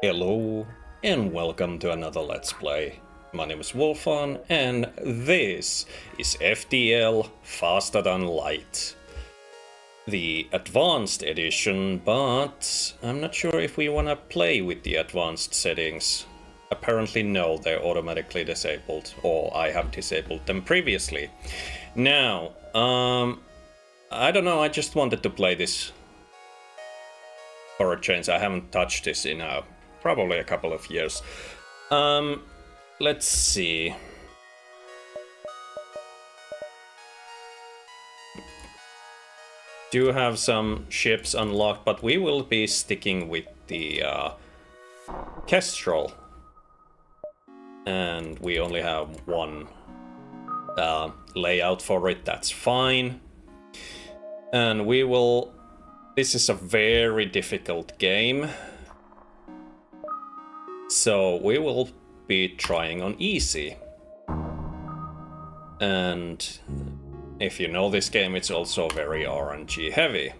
Hello and welcome to another Let's Play. My name is Wulfon and this is FTL Faster Than Light. The advanced edition, but I'm not sure if we want to play with the advanced settings. Apparently no, they're automatically disabled, or I have disabled them previously. Now, I don't know, I just wanted to play this for a change. I haven't touched this in probably a couple of years. Let's see. Do have some ships unlocked, but we will be sticking with the Kestrel. And we only have one layout for it, that's fine. And we will... This is a very difficult game. So we will be trying on easy. And if you know this game, it's also very RNG heavy.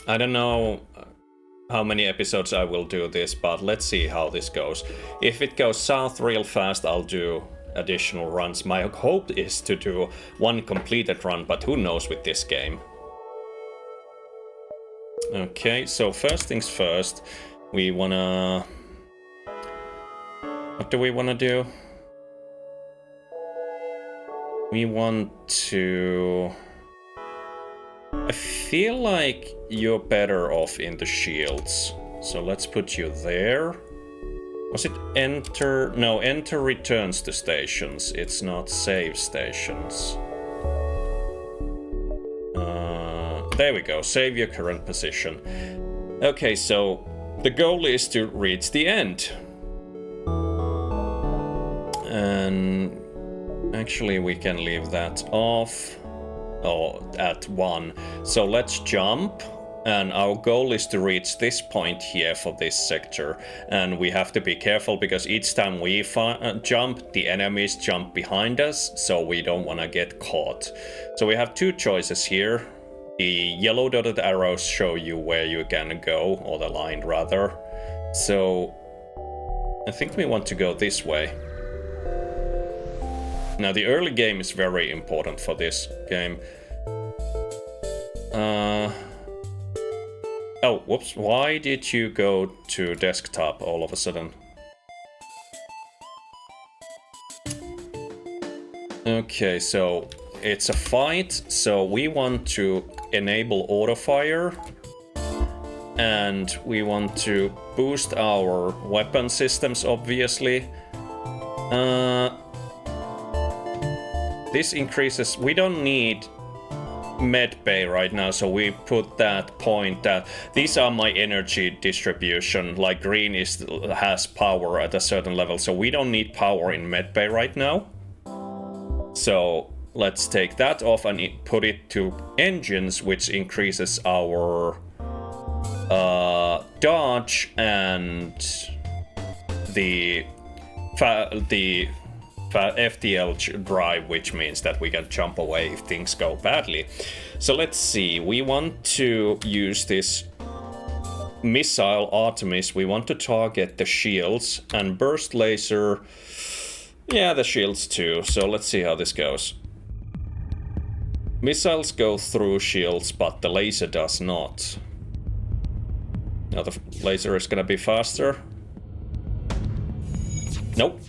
I don't know how many episodes I will do this, but let's see how this goes. If it goes south real fast, I'll do additional runs. My hope is to do one completed run, but who knows with this game. Okay, so first things first, we wanna... What do we wanna do? We want to... I feel like you're better off in the shields. So let's put you there. Was it enter? No, enter returns to stations. It's not save stations. There we go, save your current position. Okay, so the goal is to reach the end. And actually we can leave that off. Oh, at 1. So let's jump. And our goal is to reach this point here for this sector. And we have to be careful because each time we jump, the enemies jump behind us. So we don't want to get caught. So we have two choices here. The yellow dotted arrows show you where you can go, or the line rather. So I think we want to go this way. Now the early game is very important for this game. Oh, whoops, why did you go to desktop all of a sudden? Okay, so it's a fight, so we want to enable auto fire. And we want to boost our weapon systems, obviously. This increases... We don't need medbay right now, so we put that point that... These are my energy distribution, like green has power at a certain level, so we don't need power in medbay right now. So let's take that off and put it to engines, which increases our dodge and the FTL drive, which means that we can jump away if things go badly. So let's see, we want to use this missile Artemis. We want to target the shields and burst laser. Yeah, the shields too. So let's see how this goes. Missiles go through shields, but the laser does not. Now the laser is gonna be faster. Nope.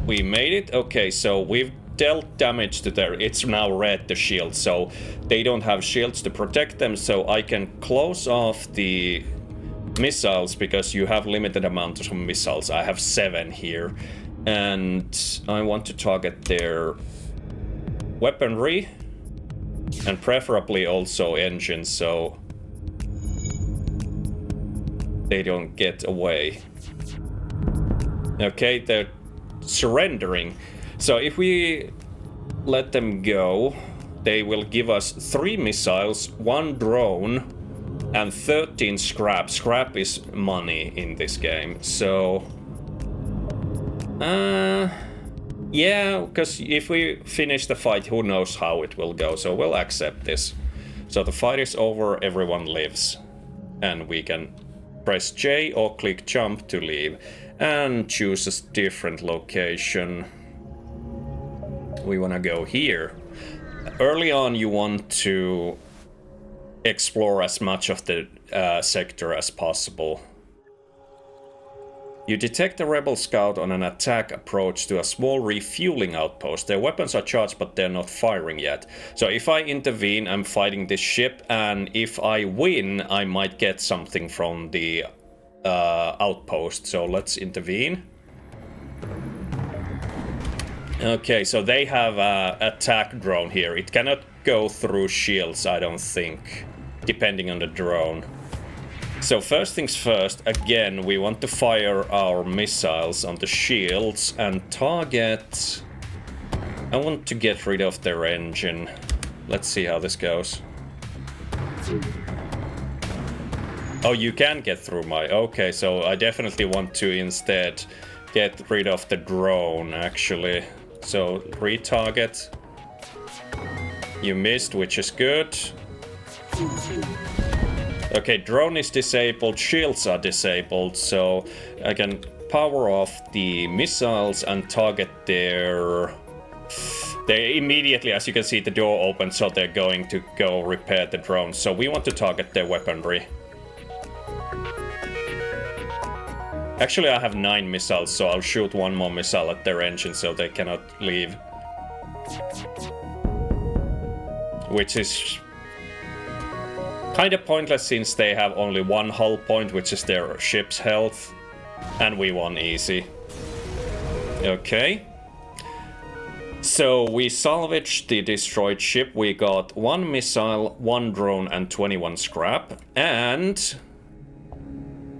We made it. Okay, so we've dealt damage to their... It's now red, the shield, so they don't have shields to protect them, so I can close off the missiles because you have limited amounts of missiles. I have 7 here. And I want to target their weaponry. And preferably also engines, so they don't get away. Okay, they're surrendering. So if we let them go, they will give us 3 missiles, 1 drone, and 13 scrap. Scrap is money in this game, so... Yeah, because if we finish the fight, who knows how it will go, so we'll accept this. So the fight is over, everyone lives. and we can press J or click jump to leave and choose a different location. We want to go here. Early on you want to explore as much of the sector as possible. You detect a rebel scout on an attack approach to a small refueling outpost. Their weapons are charged, but they're not firing yet. So if I intervene, I'm fighting this ship, and if I win, I might get something from the outpost. So let's intervene. Okay, so they have an attack drone here. It cannot go through shields, I don't think, depending on the drone. So first things first, again, we want to fire our missiles on the shields and target... I want to get rid of their engine. Let's see how this goes. Oh, you can get through my... Okay, so I definitely want to instead get rid of the drone, actually. So, retarget. You missed, which is good. Okay, drone is disabled, shields are disabled, so I can power off the missiles and target their... They immediately, as you can see, the door opens, so they're going to go repair the drone. So we want to target their weaponry. Actually, I have 9 missiles, so I'll shoot one more missile at their engine so they cannot leave. Which is kind of pointless since they have only one hull point, which is their ship's health. And we won easy. Okay. So we salvaged the destroyed ship. We got 1 missile, 1 drone, and 21 scrap. And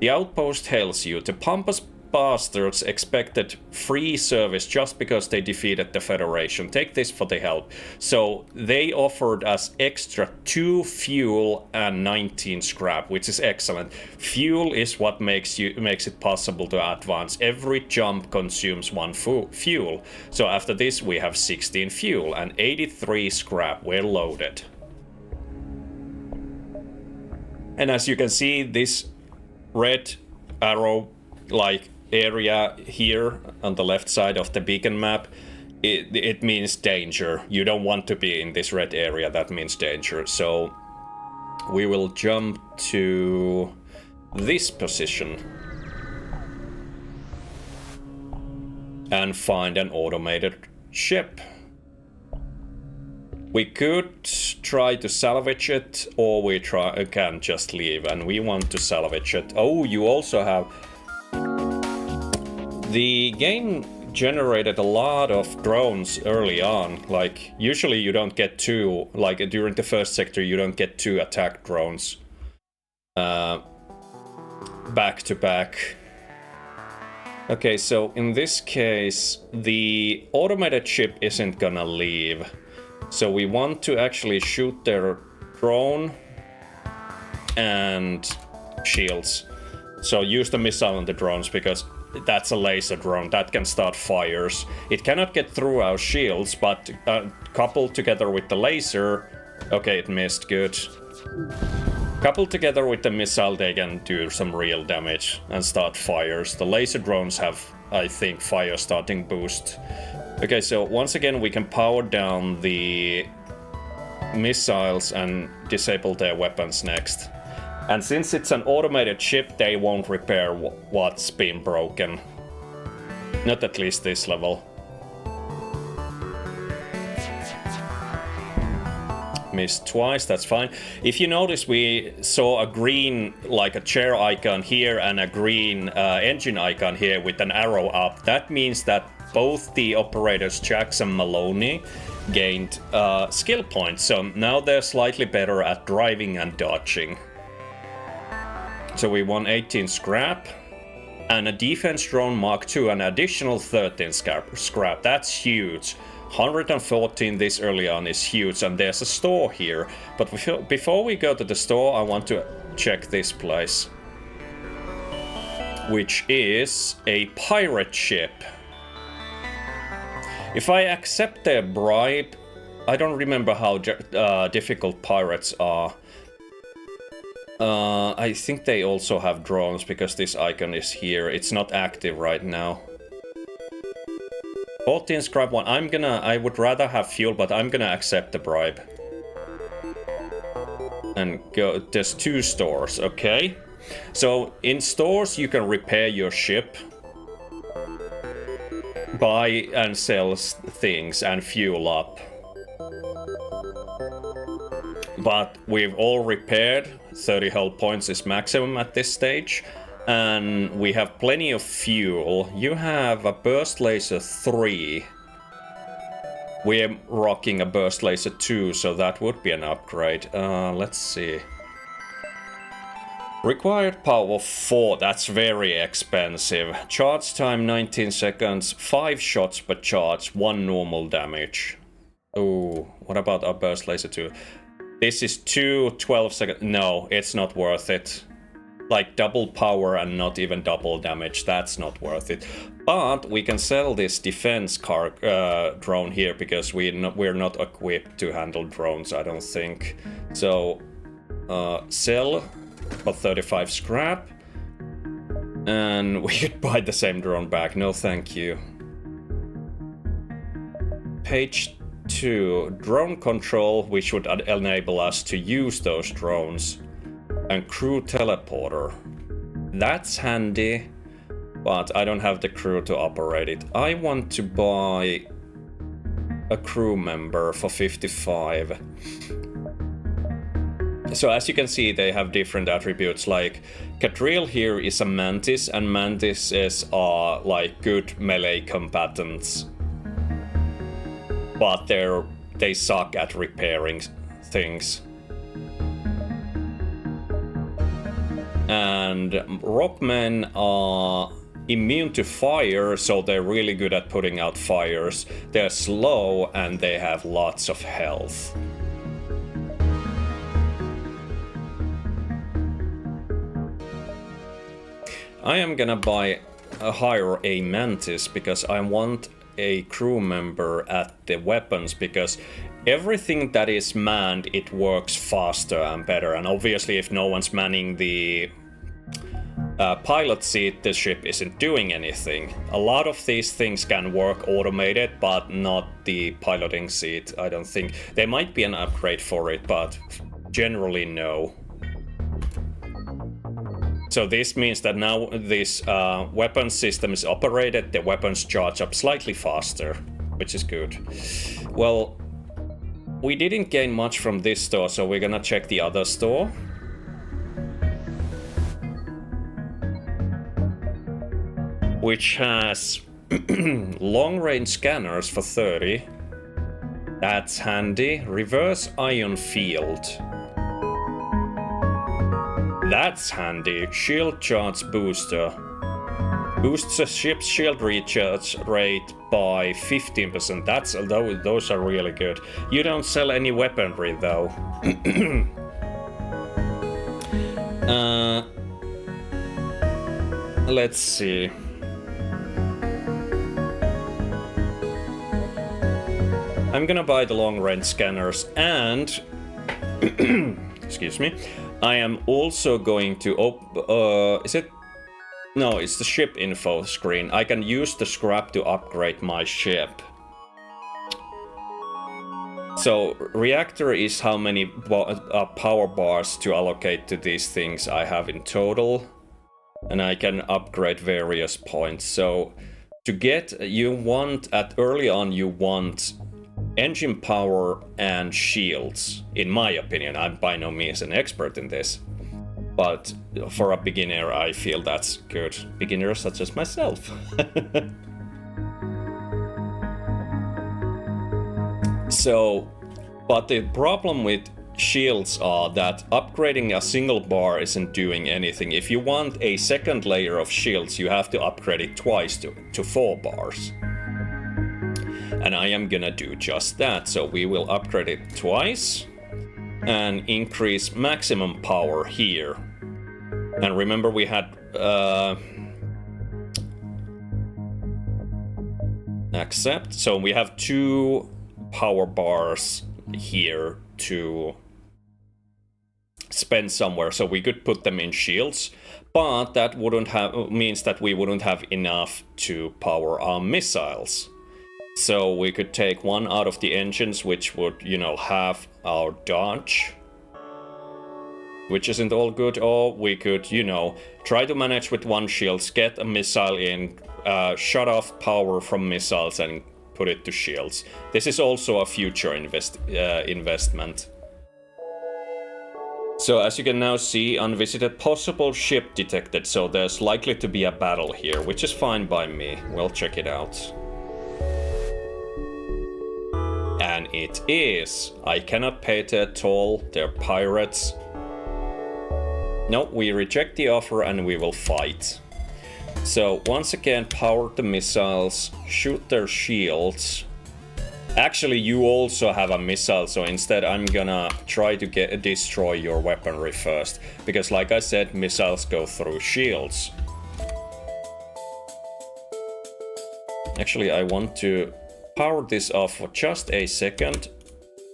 the outpost hails you. The pompous bastards expected free service just because they defeated the Federation. Take this for the help. So they offered us extra 2 fuel and 19 scrap, which is excellent. Fuel is what makes it possible to advance. Every jump consumes 1 fuel. So after this we have 16 fuel and 83 scrap. We're loaded. And as you can see, this red arrow like area here on the left side of the beacon map, it means danger. You don't want to be in this red area. That means danger. So we will jump to this position and find an automated ship. We could try to salvage it, or we can just leave, and we want to salvage it. Oh, you also have... The game generated a lot of drones early on. Like, usually you don't get 2, like during the first sector you don't get 2 attack drones back to back. Okay, so in this case, the automated ship isn't gonna leave. So we want to actually shoot their drone and shields. So use the missile on the drones because that's a laser drone that can start fires. It cannot get through our shields, but coupled together with the laser... Okay, it missed, good. Coupled together with the missile, they can do some real damage and start fires. The laser drones have, I think, fire starting boost. Okay, so once again we can power down the missiles and disable their weapons next. And since it's an automated ship, they won't repair what's been broken. Not at least this level. Missed twice, that's fine. If you notice, we saw a green, like a chair icon here and a green engine icon here with an arrow up. That means that both the operators Jax and Maloney gained skill points. So now they're slightly better at driving and dodging. So we won 18 scrap and a defense drone Mark II, an additional 13 scrap. That's huge. 114 this early on is huge, and there's a store here. But before we go to the store, I want to check this place, which is a pirate ship. If I accept their bribe, I don't remember how difficult pirates are. I think they also have drones because this icon is here. It's not active right now. 14 scrap one. I would rather have fuel, but I'm gonna accept the bribe. And go, there's 2 stores, okay? So in stores you can repair your ship, buy and sell things and fuel up. But we've all repaired, 30 hull points is maximum at this stage, and we have plenty of fuel. You have a burst laser 3. We're rocking a burst laser 2, so that would be an upgrade. Let's see. Required power 4, that's very expensive. Charge time 19 seconds, 5 shots per charge, 1 normal damage. Oh, what about our burst laser 2? This is 12 seconds. No, it's not worth it. Like double power and not even double damage, that's not worth it. But we can sell this defense drone here because we're not equipped to handle drones, I don't think. So, sell for 35 scrap. And we could buy the same drone back. No, thank you. Page 2. Drone control, which would enable us to use those drones. And crew teleporter. That's handy. But I don't have the crew to operate it. I want to buy a crew member for 55. So as you can see, they have different attributes. Like Catriel here is a mantis, and mantises are like good melee combatants. But they suck at repairing things. And rockmen are immune to fire, so they're really good at putting out fires. They're slow and they have lots of health. I am gonna hire a mantis because I want a crew member at the weapons, because everything that is manned, it works faster and better. And obviously if no one's manning the pilot seat, the ship isn't doing anything. A lot of these things can work automated, but not the piloting seat, I don't think. There might be an upgrade for it, but generally no. So this means that now this weapon system is operated, the weapons charge up slightly faster, which is good. Well, we didn't gain much from this store, so we're gonna check the other store. Which has long-range scanners for 30. That's handy. Reverse ion field. That's handy. Shield charge booster. Boosts the ship's shield recharge rate by 15%. Those are really good. You don't sell any weaponry though. Let's see. I'm gonna buy the long-range scanners, and excuse me, I am also going to is it? No, it's the ship info screen. I can use the scrap to upgrade my ship. So reactor is how many power bars to allocate to these things I have in total, and I can upgrade various points. So to get, early on you want engine power and shields, in my opinion. I'm by no means an expert in this, but for a beginner I feel that's good. Beginners such as myself. So, but the problem with shields are that upgrading a single bar isn't doing anything. If you want a second layer of shields, you have to upgrade it twice to 4 bars. And I am gonna do just that, so we will upgrade it twice and increase maximum power here. And remember we had accept, so we have 2 power bars here to spent somewhere, so we could put them in shields, but that means that we wouldn't have enough to power our missiles. So we could take one out of the engines, which would, you know, have our dodge, which isn't all good, or we could, you know, try to manage with one shields, get a missile in, shut off power from missiles and put it to shields. This is also a future investment. So as you can now see, unvisited possible ship detected, so there's likely to be a battle here, which is fine by me. We'll check it out. And it is. I cannot pay it at all. They're pirates. No, we reject the offer and we will fight. So once again, power the missiles, shoot their shields. Actually, you also have a missile, so instead I'm gonna try to destroy your weaponry first. Because like I said, missiles go through shields. Actually, I want to power this off for just a second,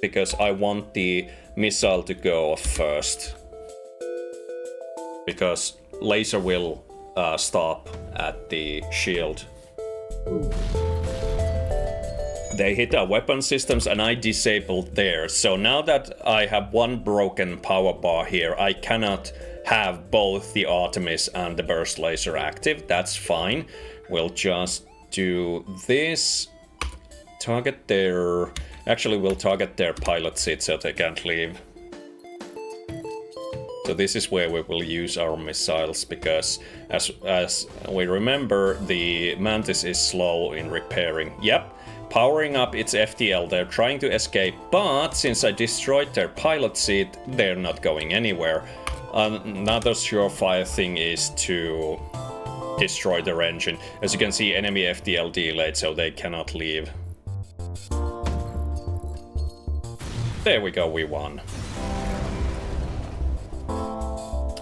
because I want the missile to go off first. Because laser will stop at the shield. They hit our weapon systems and I disabled theirs. So now that I have one broken power bar here, I cannot have both the Artemis and the burst laser active. That's fine. We'll just do this. Target their... Actually, we'll target their pilot seat so they can't leave. So this is where we will use our missiles, because as we remember, the Mantis is slow in repairing. Yep, powering up its FTL. They're trying to escape, but since I destroyed their pilot seat, they're not going anywhere. Another surefire thing is to destroy their engine. As you can see, enemy FTL delayed, so they cannot leave. There we go, we won.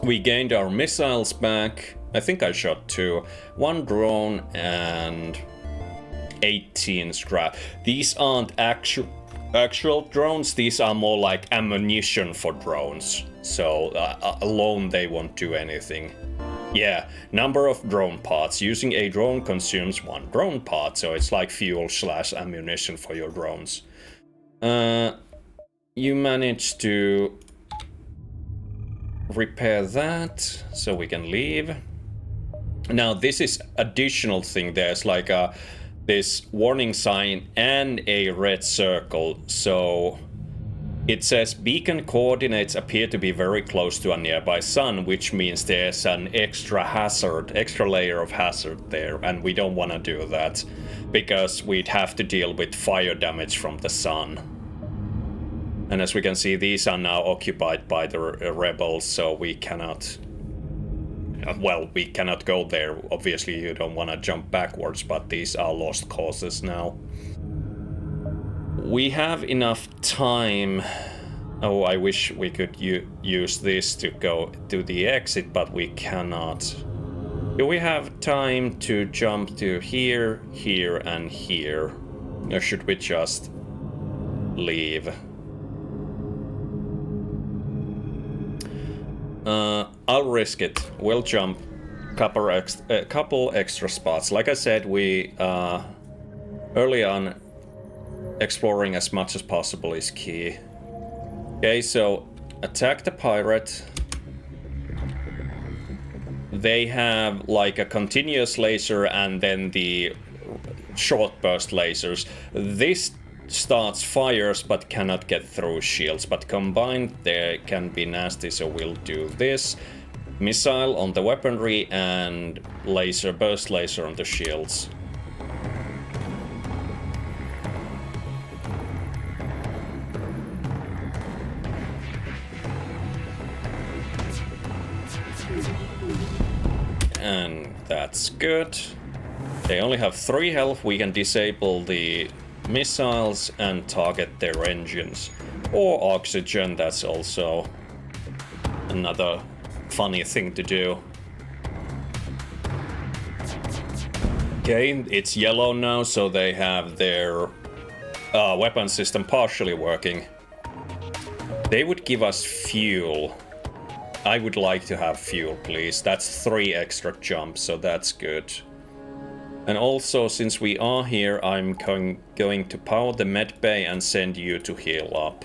We gained our missiles back. I think I shot 2. 1 drone and 18 scrap. These aren't actual drones, these are more like ammunition for drones. So alone they won't do anything. Yeah, number of drone parts. Using a drone consumes 1 drone part, so it's like fuel / ammunition for your drones. You managed to repair that, so we can leave. Now this is additional thing. There's like this warning sign and a red circle. So it says beacon coordinates appear to be very close to a nearby sun, which means there's an extra layer of hazard there, and we don't want to do that because we'd have to deal with fire damage from the sun. And as we can see, these are now occupied by the rebels, so we cannot... Well, we cannot go there. Obviously, you don't want to jump backwards, but these are lost causes now. We have enough time... Oh, I wish we could use this to go to the exit, but we cannot. Do we have time to jump to here, here, and here? Or should we just leave? I'll risk it. We'll jump couple extra spots. Like I said, we early on, exploring as much as possible is key. Okay, so attack the pirate. They have like a continuous laser and then the short burst lasers. This starts fires but cannot get through shields, but combined they can be nasty, so we'll do this. Missile on the weaponry and laser, burst laser on the shields. And that's good. They only have 3 health. We can disable the missiles and target their engines. Or oxygen, that's also another funny thing to do. Okay, it's yellow now, so they have their weapon system partially working. They would give us fuel. I would like to have fuel, please. That's 3 extra jumps, so that's good. And also, since we are here, I'm going to power the med bay and send you to heal up.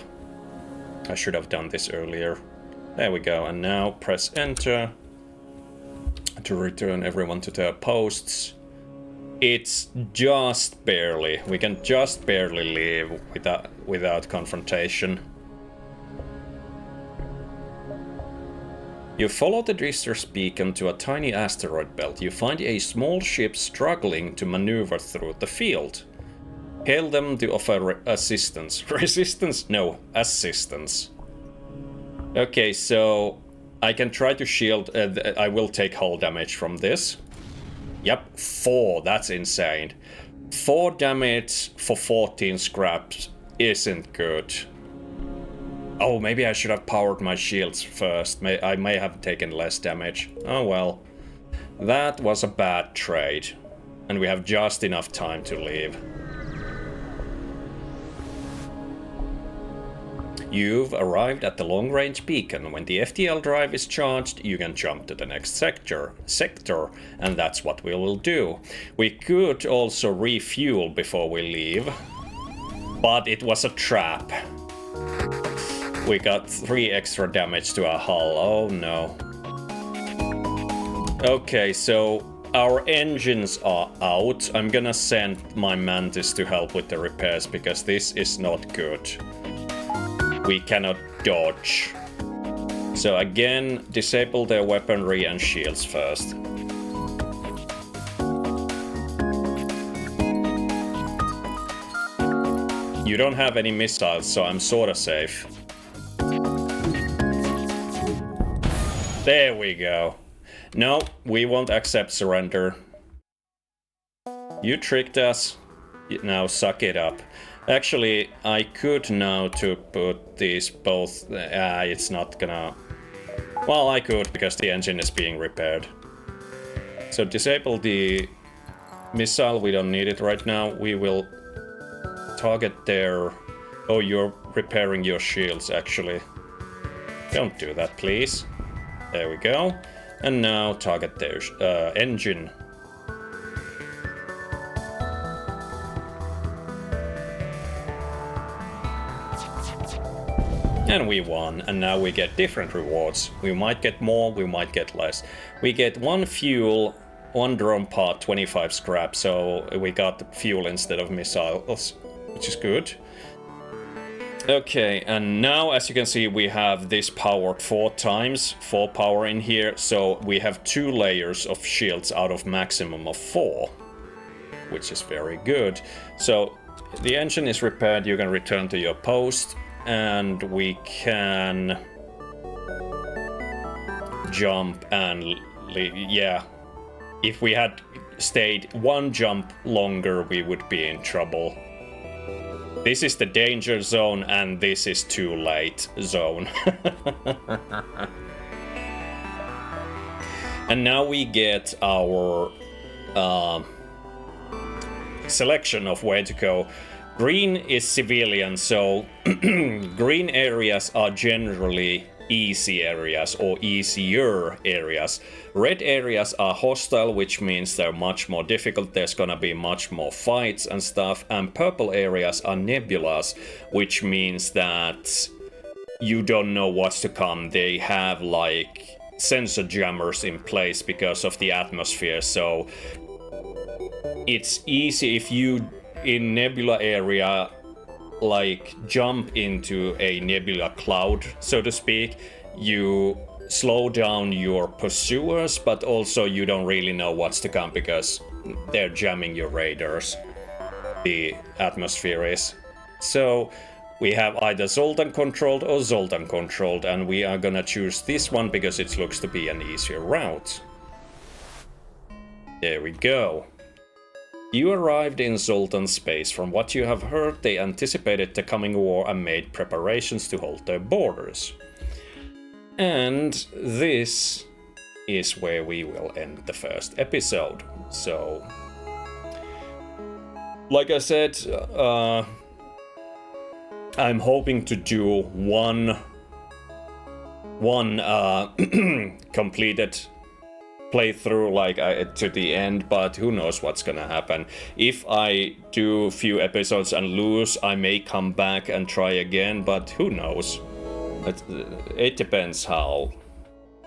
I should have done this earlier. There we go, and now press enter to return everyone to their posts. It's just barely. We can just barely leave without confrontation. You follow the distress beacon to a tiny asteroid belt. You find a small ship struggling to maneuver through the field. Hail them to offer assistance. Resistance? No, assistance. Okay, so I can try to shield. I will take hull damage from this. Yep, 4. That's insane. 4 damage for 14 scraps isn't good. Oh, maybe I should have powered my shields first. I may have taken less damage. Oh well. That was a bad trade. And we have just enough time to leave. You've arrived at the long-range beacon. When the FTL drive is charged, you can jump to the next sector, and that's what we will do. We could also refuel before we leave, but it was a trap. We got 3 extra damage to our hull. Oh no. Okay, so our engines are out. I'm gonna send my Mantis to help with the repairs because this is not good. We cannot dodge. So again, disable their weaponry and shields first. You don't have any missiles, so I'm sorta safe. There we go. No, we won't accept surrender. You tricked us. Now suck it up. Actually, I could now to put these both... it's not gonna... Well, I could, because the engine is being repaired. So disable the missile, we don't need it right now. We will target their... Oh, you're repairing your shields, actually. Don't do that, please. There we go. And now target their engine. And we won, and now we get different rewards. We might get more, we might get less. We get 1 fuel, 1 drone part, 25 scrap, so we got the fuel instead of missiles, which is good. Okay, and now as you can see we have this powered 4 times, 4 power in here, so we have 2 layers of shields out of maximum of 4, which is very good. So the engine is repaired, you can return to your post. And we can jump and yeah, if we had stayed 1 jump longer we would be in trouble. This is the danger zone and this is too late zone. And now we get our selection of where to go. Green is civilian, so green areas are generally easy areas or easier areas. Red areas are hostile, which means they're much more difficult. There's gonna be much more fights and stuff. And purple areas are nebulas, which means that you don't know what's to come. They have like sensor jammers in place because of the atmosphere, so it's easy if you in nebula area like jump into a nebula cloud, so to speak. You slow down your pursuers, but also you don't really know what's to come because they're jamming your radars. The atmosphere is. So we have either Zoltan controlled or Zoltan controlled, and we are gonna choose this one because it looks to be an easier route. There we go. You arrived in Zoltan space. From what you have heard, they anticipated the coming war and made preparations to hold their borders. And this is where we will end the first episode. So, like I said, I'm hoping to do one one completed playthrough like to the end, but who knows what's gonna happen. If I do a few episodes and lose, I may come back and try again, but who knows. It depends how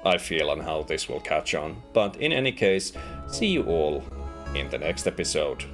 I feel and how this will catch on. But in any case, see you all in the next episode.